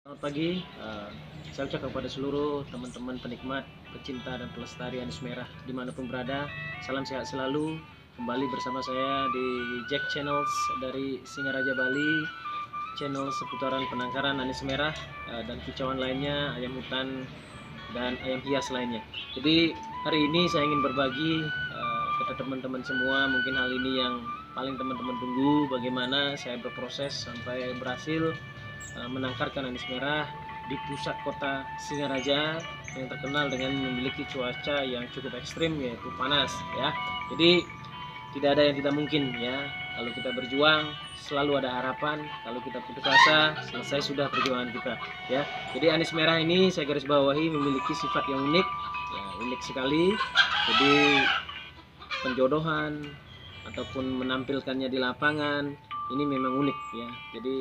Selamat pagi, saya ucapkan kepada seluruh teman-teman penikmat, pecinta dan pelestari anis merah dimanapun berada. Salam sehat selalu. Kembali bersama saya di Jack Channels dari Singaraja Bali, channel seputaran penangkaran anis merah dan kicauan lainnya, ayam hutan dan ayam hias lainnya. Jadi hari ini saya ingin berbagi kepada teman-teman semua, mungkin hal ini yang paling teman-teman tunggu, bagaimana saya berproses sampai berhasil menangkarkan anis merah di pusat kota Singaraja yang terkenal dengan memiliki cuaca yang cukup ekstrim, yaitu panas ya. Jadi tidak ada yang tidak mungkin ya. Kalau kita berjuang selalu ada harapan. Kalau kita putus asa, selesai sudah perjuangan kita ya. Jadi anis merah ini saya garis bawahi memiliki sifat yang unik ya, unik sekali. Jadi penjodohan ataupun menampilkannya di lapangan ini memang unik ya. Jadi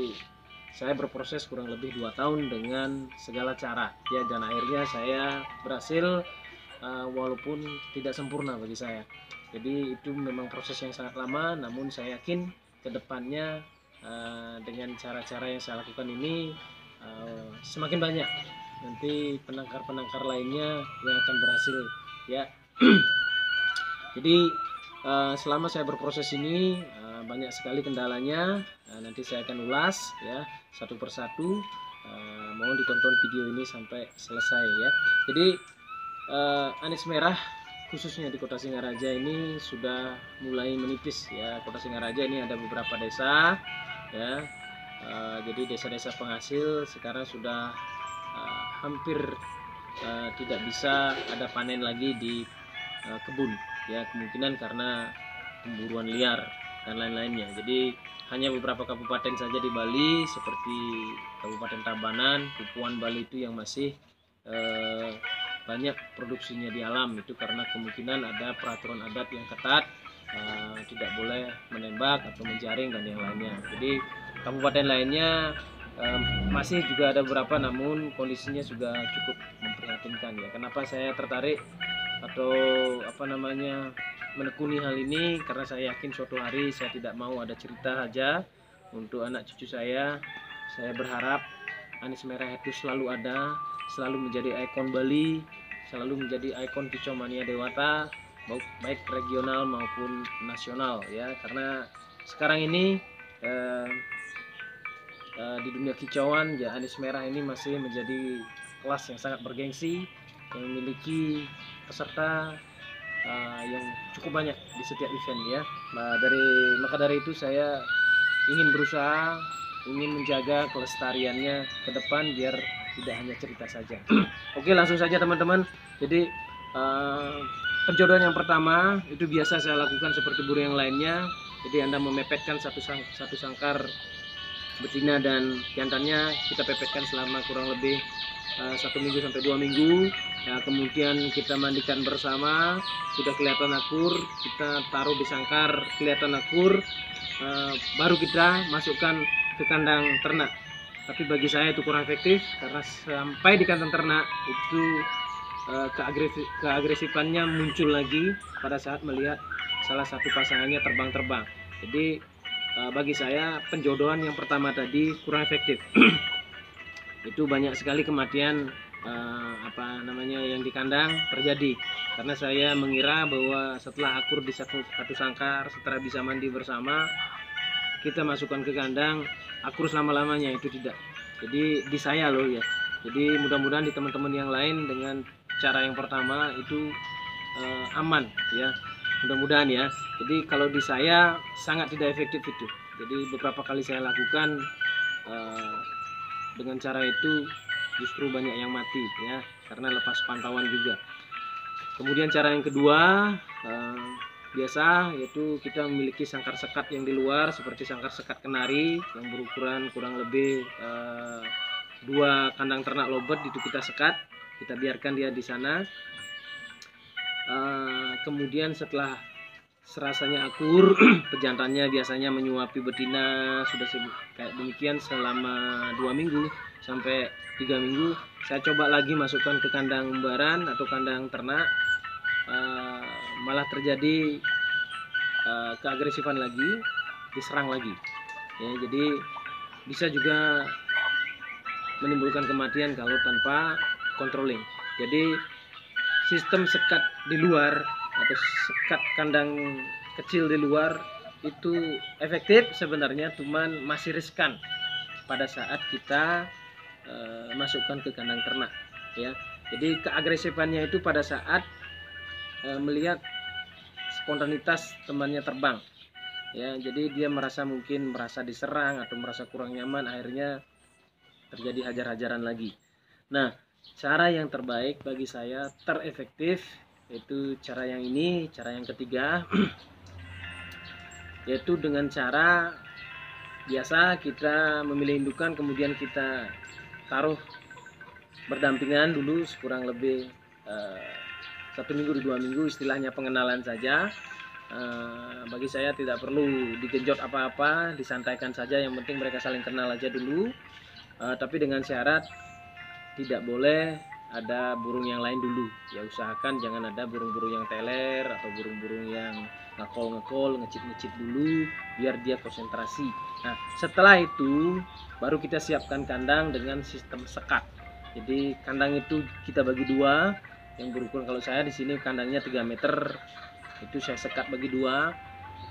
saya berproses kurang lebih 2 tahun dengan segala cara ya, dan akhirnya saya berhasil walaupun tidak sempurna bagi saya. Jadi itu memang proses yang sangat lama, namun saya yakin kedepannya dengan cara-cara yang saya lakukan ini semakin banyak nanti penangkar-penangkar lainnya yang akan berhasil ya. Jadi selama saya berproses ini banyak sekali kendalanya. Nanti saya akan ulas ya satu persatu. Mohon ditonton video ini sampai selesai ya. Jadi anis merah khususnya di Kota Singaraja ini sudah mulai menipis ya. Kota Singaraja ini ada beberapa desa ya. Jadi desa-desa penghasil sekarang sudah hampir tidak bisa ada panen lagi di kebun ya, kemungkinan karena pemburuan liar dan lain-lainnya. Jadi hanya beberapa kabupaten saja di Bali seperti Kabupaten Tabanan, Pupuan Bali itu yang masih banyak produksinya di alam, itu karena kemungkinan ada peraturan adat yang ketat, tidak boleh menembak atau menjaring dan yang lainnya. Jadi kabupaten lainnya masih juga ada beberapa, namun kondisinya juga cukup memprihatinkan ya. Kenapa saya tertarik atau menekuni hal ini? Karena saya yakin suatu hari saya tidak mau ada cerita aja untuk anak cucu saya. Saya berharap anis merah itu selalu ada, selalu menjadi ikon Bali, selalu menjadi ikon Kicau Mania Dewata, baik regional maupun nasional ya. Karena sekarang ini di dunia kicauan ya, anis merah ini masih menjadi kelas yang sangat bergengsi, yang memiliki peserta yang cukup banyak di setiap event ya. Maka dari itu saya ingin berusaha, ingin menjaga kelestariannya ke depan biar tidak hanya cerita saja. Oke, langsung saja teman-teman. Jadi penjodohan yang pertama itu biasa saya lakukan seperti buru yang lainnya. Jadi Anda memepetkan satu sangkar betina dan jantannya, kita pepetkan selama kurang lebih 1 minggu sampai 2 minggu. Nah, kemudian kita mandikan bersama, sudah kelihatan akur, kita taruh di sangkar kelihatan akur, baru kita masukkan ke kandang ternak. Tapi bagi saya itu kurang efektif, karena sampai di kandang ternak itu keagresifannya muncul lagi pada saat melihat salah satu pasangannya terbang-terbang. Jadi bagi saya penjodohan yang pertama tadi kurang efektif. Itu banyak sekali kematian yang di kandang terjadi karena saya mengira bahwa setelah akur di satu sangkar, setelah bisa mandi bersama, kita masukkan ke kandang akur selama-lamanya. Itu tidak. Jadi di saya loh ya. Jadi mudah-mudahan di teman-teman yang lain dengan cara yang pertama itu aman ya, mudah-mudahan ya. Jadi kalau di saya sangat tidak efektif itu. Jadi beberapa kali saya lakukan dengan cara itu justru banyak yang mati ya, karena lepas pantauan juga. Kemudian cara yang kedua biasa, yaitu kita memiliki sangkar sekat yang di luar seperti sangkar sekat kenari yang berukuran kurang lebih 2 kandang ternak lobet. Itu kita sekat, kita biarkan dia di sana. Kemudian setelah serasanya akur, pejantannya biasanya menyuapi betina, sudah kayak demikian selama 2 minggu sampai 3 minggu, saya coba lagi masukkan ke kandang umbaran atau kandang ternak, malah terjadi keagresifan lagi, diserang lagi ya. Jadi bisa juga menimbulkan kematian kalau tanpa controlling. Jadi sistem sekat di luar atau sekat kandang kecil di luar itu efektif sebenarnya, cuman masih riskan pada saat kita masukkan ke kandang ternak ya. Jadi keagresifannya itu pada saat melihat spontanitas temannya terbang ya. Jadi dia mungkin merasa diserang atau merasa kurang nyaman, akhirnya terjadi hajar-hajaran lagi. Nah, cara yang terbaik bagi saya, terefektif, yaitu cara yang ini, cara yang ketiga, yaitu dengan cara biasa kita memilih indukan, kemudian kita taruh berdampingan dulu kurang lebih 1 minggu 2 minggu, istilahnya pengenalan saja. Bagi saya tidak perlu digenjot apa-apa, disantaikan saja, yang penting mereka saling kenal aja dulu. Tapi dengan syarat tidak boleh ada burung yang lain dulu ya, usahakan jangan ada burung-burung yang teler atau burung-burung yang ngekol, ngecit dulu biar dia konsentrasi. Nah, setelah itu baru kita siapkan kandang dengan sistem sekat. Jadi kandang itu kita bagi dua, yang berukuran, kalau saya di sini kandangnya 3 meter, itu saya sekat bagi dua.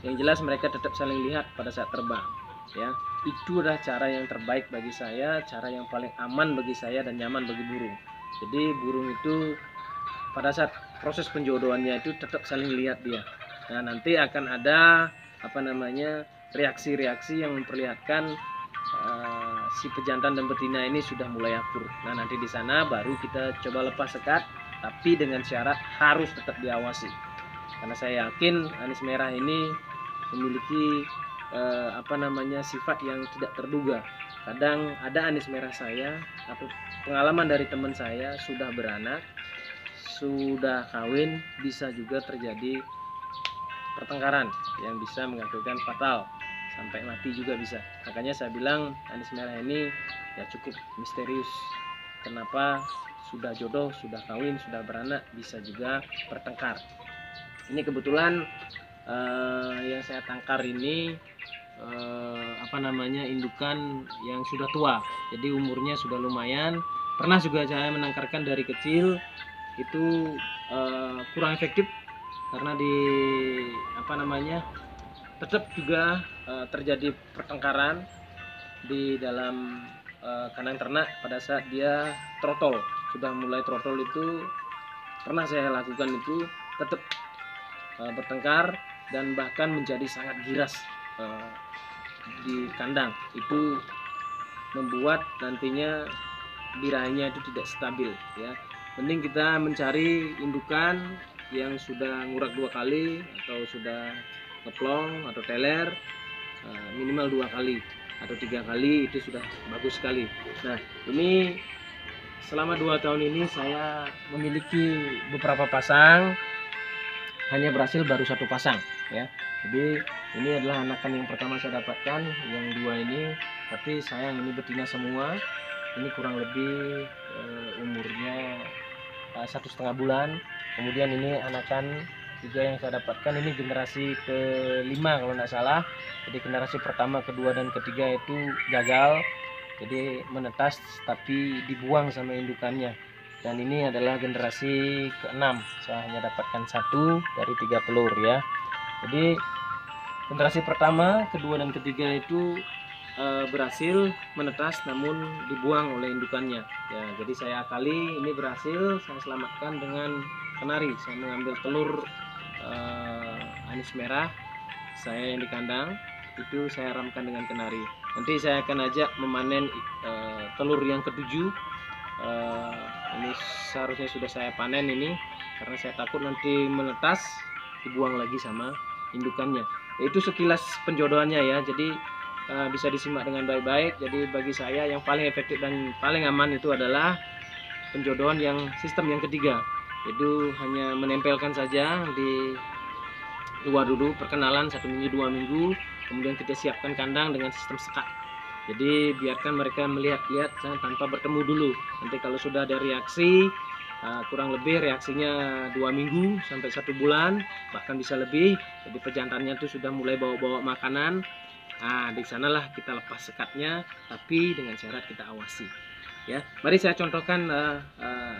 Yang jelas mereka tetap saling lihat pada saat terbang ya. Itu adalah cara yang terbaik bagi saya, cara yang paling aman bagi saya dan nyaman bagi burung. Jadi burung itu pada saat proses penjodohannya itu tetap saling lihat dia. Nah, nanti akan ada reaksi-reaksi yang memperlihatkan si pejantan dan betina ini sudah mulai akur. Nah, nanti di sana baru kita coba lepas sekat, tapi dengan syarat harus tetap diawasi. Karena saya yakin anis merah ini memiliki sifat yang tidak terduga. Kadang ada anis merah saya atau pengalaman dari teman saya sudah beranak, sudah kawin, bisa juga terjadi pertengkaran yang bisa mengakibatkan fatal sampai mati juga bisa. Makanya saya bilang anis merah ini ya cukup misterius. Kenapa sudah jodoh, sudah kawin, sudah beranak bisa juga bertengkar. Ini kebetulan yang saya tangkar ini indukan yang sudah tua, jadi umurnya sudah lumayan. Pernah juga saya menangkarkan dari kecil, itu kurang efektif karena tetap juga terjadi pertengkaran di dalam kandang ternak pada saat dia trotol. Sudah mulai trotol itu pernah saya lakukan, itu tetap bertengkar dan bahkan menjadi sangat giras di kandang. Itu membuat nantinya birahinya itu tidak stabil ya. Mending kita mencari indukan yang sudah ngurak 2 kali atau sudah ngeplong atau teler minimal 2 kali atau 3 kali, itu sudah bagus sekali. Nah, ini selama 2 tahun ini saya memiliki beberapa pasang, hanya berhasil baru 1 pasang ya. Jadi ini adalah anakan yang pertama saya dapatkan, yang 2 ini, tapi sayang ini betina semua. Ini kurang lebih umurnya 1,5 bulan. Kemudian ini anakan 3 yang saya dapatkan, ini generasi ke-5 kalau tidak salah. Jadi generasi pertama, kedua, dan ketiga itu gagal, jadi menetas tapi dibuang sama indukannya. Dan ini adalah generasi ke-6, saya hanya dapatkan 1 dari 3 telur ya. Jadi generasi pertama, kedua, dan ketiga itu berhasil menetas namun dibuang oleh indukannya ya. Jadi saya akali, ini berhasil saya selamatkan dengan kenari. Saya mengambil telur anis merah saya yang di kandang, itu saya ramkan dengan kenari. Nanti saya akan ajak memanen telur yang ke-7. Ini seharusnya sudah saya panen ini, karena saya takut nanti menetas dibuang lagi sama indukannya. Itu sekilas penjodohannya ya. Jadi bisa disimak dengan baik-baik. Jadi bagi saya yang paling efektif dan paling aman itu adalah penjodohan yang sistem yang ketiga. Itu hanya menempelkan saja di luar dulu, perkenalan 1 minggu 2 minggu, kemudian kita siapkan kandang dengan sistem sekat. Jadi biarkan mereka melihat-lihat tanpa bertemu dulu. Nanti kalau sudah ada reaksi, kurang lebih reaksinya 2 minggu sampai 1 bulan, bahkan bisa lebih. Jadi pejantannya itu sudah mulai bawa-bawa makanan. Nah, di sanalah kita lepas sekatnya, tapi dengan syarat kita awasi. ya. Mari saya contohkan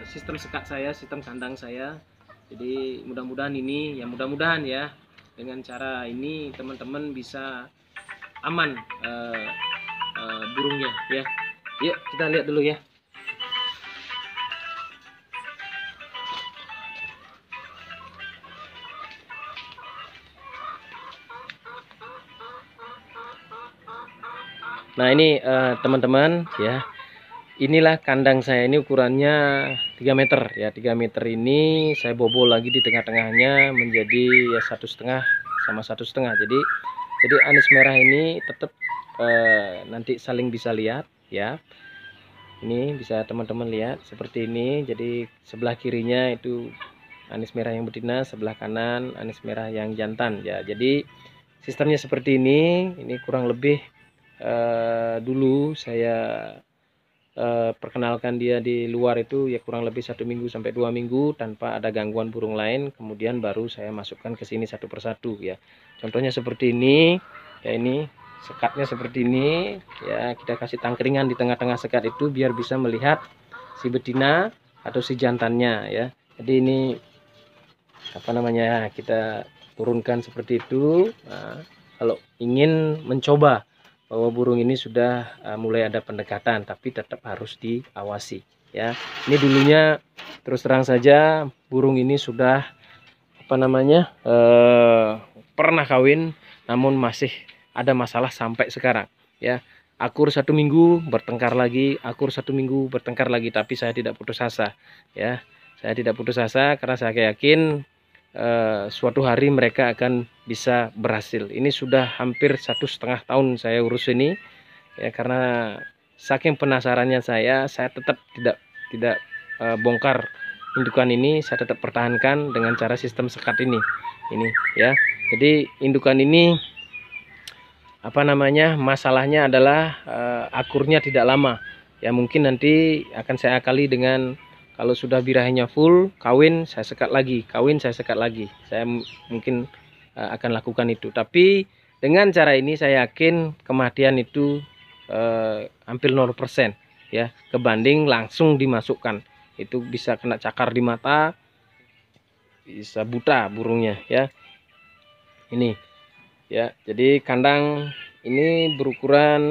sistem sekat saya, sistem kandang saya. Jadi mudah-mudahan ini, ya mudah-mudahan ya, dengan cara ini teman-teman bisa aman burungnya ya. Yuk kita lihat dulu ya. Nah ini teman-teman ya, inilah kandang saya, ini ukurannya 3 meter ya. 3 meter ini saya bobol lagi di tengah-tengahnya menjadi ya 1,5 sama 1,5. Jadi anis merah ini tetap nanti saling bisa lihat ya. Ini bisa teman-teman lihat seperti ini. Jadi sebelah kirinya itu anis merah yang betina, sebelah kanan anis merah yang jantan ya. Jadi sistemnya seperti ini. Ini kurang lebih dulu saya perkenalkan dia di luar itu ya kurang lebih 1 minggu sampai 2 minggu tanpa ada gangguan burung lain, kemudian baru saya masukkan ke sini satu persatu ya. Contohnya seperti ini ya, ini sekatnya seperti ini ya, kita kasih tangkringan di tengah-tengah sekat itu biar bisa melihat si betina atau si jantannya ya. Jadi ini apa namanya, kita turunkan seperti itu. Nah, kalau ingin mencoba bahwa burung ini sudah mulai ada pendekatan, tapi tetap harus diawasi ya. Ini dulunya terus terang saja burung ini sudah apa namanya pernah kawin, namun masih ada masalah sampai sekarang ya. Akur 1 minggu bertengkar lagi, akur 1 minggu bertengkar lagi, tapi saya tidak putus asa ya. Saya tidak putus asa karena saya yakin suatu hari mereka akan bisa berhasil. Ini sudah hampir 1,5 tahun saya urus ini ya, karena saking penasarannya saya tetap tidak bongkar indukan ini, saya tetap pertahankan dengan cara sistem sekat ini ya. Jadi indukan ini apa namanya, masalahnya adalah akurnya tidak lama ya. Mungkin nanti akan saya akali dengan, kalau sudah birahinya full, kawin saya sekat lagi, kawin saya sekat lagi. Saya mungkin akan lakukan itu. Tapi dengan cara ini saya yakin kematian itu hampir 0% ya, kebanding langsung dimasukkan. Itu bisa kena cakar di mata, bisa buta burungnya ya. Ini ya, jadi kandang ini berukuran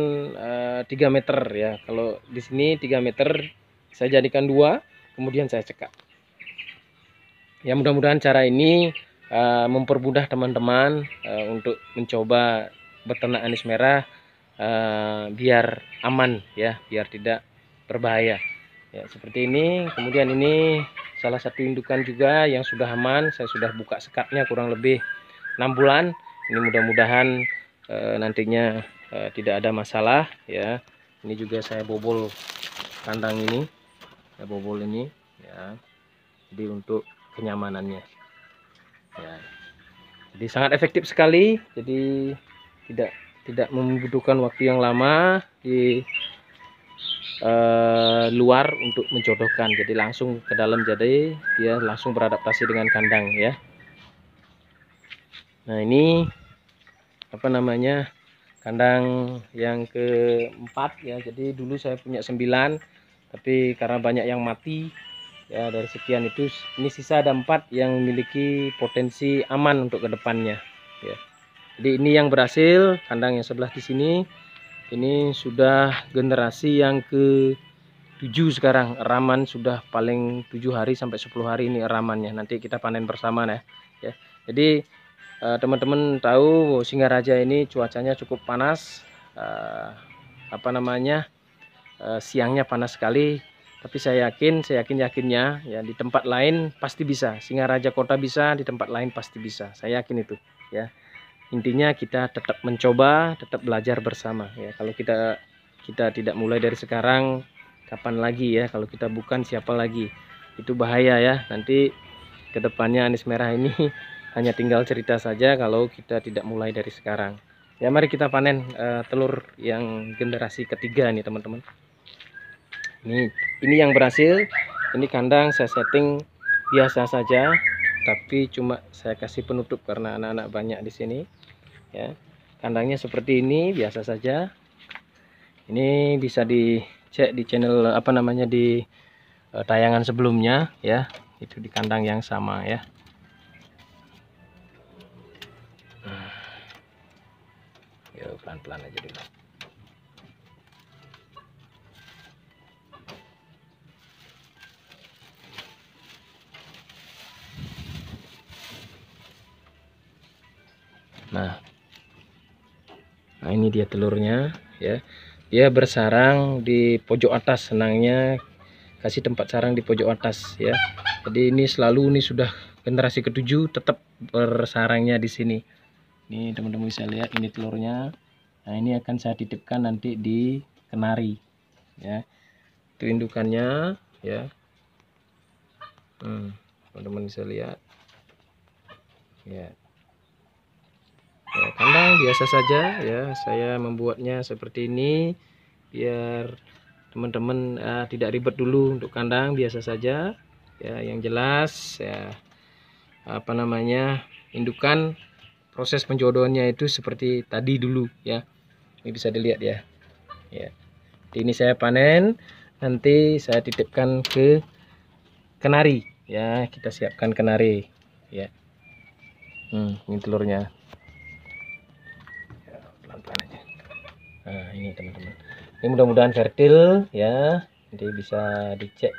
3 meter ya. Kalau di sini 3 meter, saya jadikan 2, kemudian saya cekat ya. Mudah-mudahan cara ini mempermudah teman-teman untuk mencoba beternak anis merah biar aman ya, biar tidak berbahaya ya, seperti ini. Kemudian ini salah satu indukan juga yang sudah aman, saya sudah buka sekatnya kurang lebih 6 bulan. Ini mudah-mudahan nantinya tidak ada masalah ya. Ini juga saya bobol kandang ini, saya bobol ini ya, jadi untuk kenyamanannya ya. Jadi sangat efektif sekali, jadi tidak membutuhkan waktu yang lama di luar untuk menjodohkan, jadi langsung ke dalam, jadi dia langsung beradaptasi dengan kandang ya. Nah ini apa namanya, kandang yang keempat ya. Jadi dulu saya punya 9, tapi karena banyak yang mati ya, dari sekian itu ini sisa ada 4 yang memiliki potensi aman untuk kedepannya ya. Jadi ini yang berhasil, kandang yang sebelah di sini ini sudah generasi yang ke-7 sekarang. Eraman sudah paling 7 hari sampai 10 hari ini eramannya, nanti kita panen bersama ya. Jadi teman-teman tahu Singaraja ini cuacanya cukup panas, apa namanya, siangnya panas sekali. Tapi saya yakinnya ya, di tempat lain pasti bisa. Singaraja kota bisa, di tempat lain pasti bisa. Saya yakin itu ya. Intinya kita tetap mencoba, tetap belajar bersama ya. Kalau kita tidak mulai dari sekarang, kapan lagi ya? Kalau kita bukan, siapa lagi? Itu bahaya ya. Nanti kedepannya anis merah ini hanya tinggal cerita saja kalau kita tidak mulai dari sekarang ya. Mari kita panen telur yang generasi ketiga nih teman-teman. Ini yang berhasil. Ini kandang saya setting biasa saja, tapi cuma saya kasih penutup karena anak-anak banyak di sini ya. Kandangnya seperti ini biasa saja. Ini bisa di cek di channel apa namanya di tayangan sebelumnya ya, itu di kandang yang sama ya. Yuk pelan-pelan aja dulu. Nah ini dia telurnya ya. Dia bersarang di pojok atas, senangnya kasih tempat sarang di pojok atas ya. Jadi ini selalu, ini sudah generasi ke-7 tetap bersarangnya di sini. Ini teman-teman bisa lihat, ini telurnya. Nah ini akan saya titipkan nanti di kenari ya. Itu indukannya ya. Teman-teman bisa lihat ya. Ya, kandang biasa saja ya, saya membuatnya seperti ini biar teman-teman tidak ribet dulu. Untuk kandang biasa saja ya, yang jelas ya, apa namanya, indukan proses penjodohannya itu seperti tadi dulu ya. Ini bisa dilihat ya. Ya. Ini saya panen, nanti saya titipkan ke kenari ya, kita siapkan kenari ya. Ini telurnya. Pelan-pelan aja. Nah ini teman-teman, ini mudah-mudahan fertil ya, nanti bisa dicek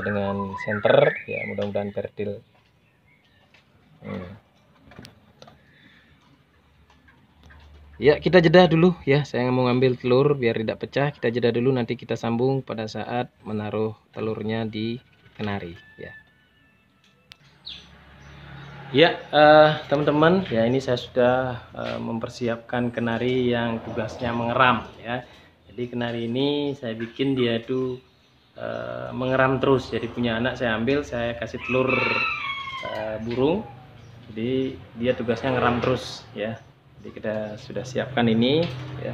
dengan senter ya, mudah-mudahan fertil. Ya kita jeda dulu ya, saya mau ngambil telur biar tidak pecah. Kita jeda dulu, nanti kita sambung pada saat menaruh telurnya di kenari ya. Ya teman-teman ya, ini saya sudah mempersiapkan kenari yang tugasnya mengeram ya. Jadi kenari ini saya bikin dia itu mengeram terus. Jadi punya anak saya ambil, saya kasih telur burung. Jadi dia tugasnya ngeram terus ya. Jadi kita sudah siapkan ini ya.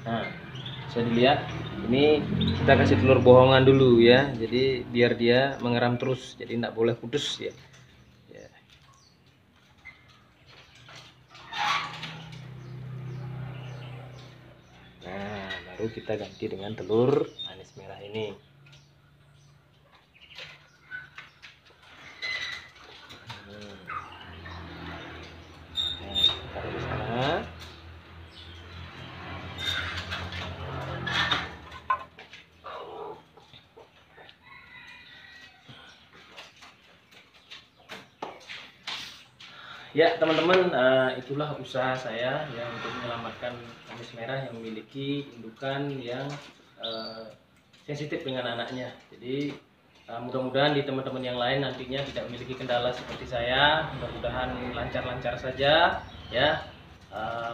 Nah, bisa dilihat ini kita kasih telur bohongan dulu ya. Jadi biar dia mengeram terus, jadi tidak boleh putus ya. Nah, baru kita ganti dengan telur manis merah ini. Nah, taruh di sana. Ya teman-teman, itulah usaha saya ya untuk menyelamatkan manis merah yang memiliki indukan yang sensitif dengan anaknya. Jadi mudah-mudahan di teman-teman yang lain nantinya tidak memiliki kendala seperti saya. Mudah-mudahan lancar-lancar saja ya.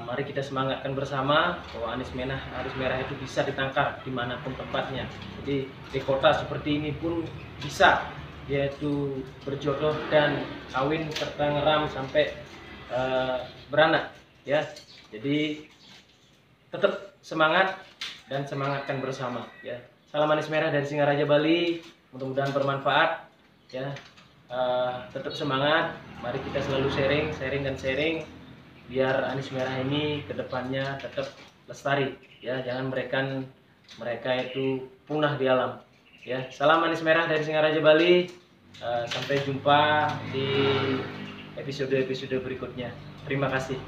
Mari kita semangatkan bersama bahwa anis merah itu bisa ditangkap dimanapun tempatnya. Jadi di kota seperti ini pun bisa, yaitu berjodoh dan kawin serta ngeram sampai beranak ya. Jadi tetap semangat dan semangatkan bersama ya. Salam manis merah dari Singaraja Bali, mudah-mudahan bermanfaat ya. Tetap semangat, mari kita selalu sharing dan sharing biar anis merah ini kedepannya tetap lestari ya, jangan mereka itu punah di alam ya. Salam manis merah dari Singaraja Bali. Sampai jumpa di episode berikutnya. Terima kasih.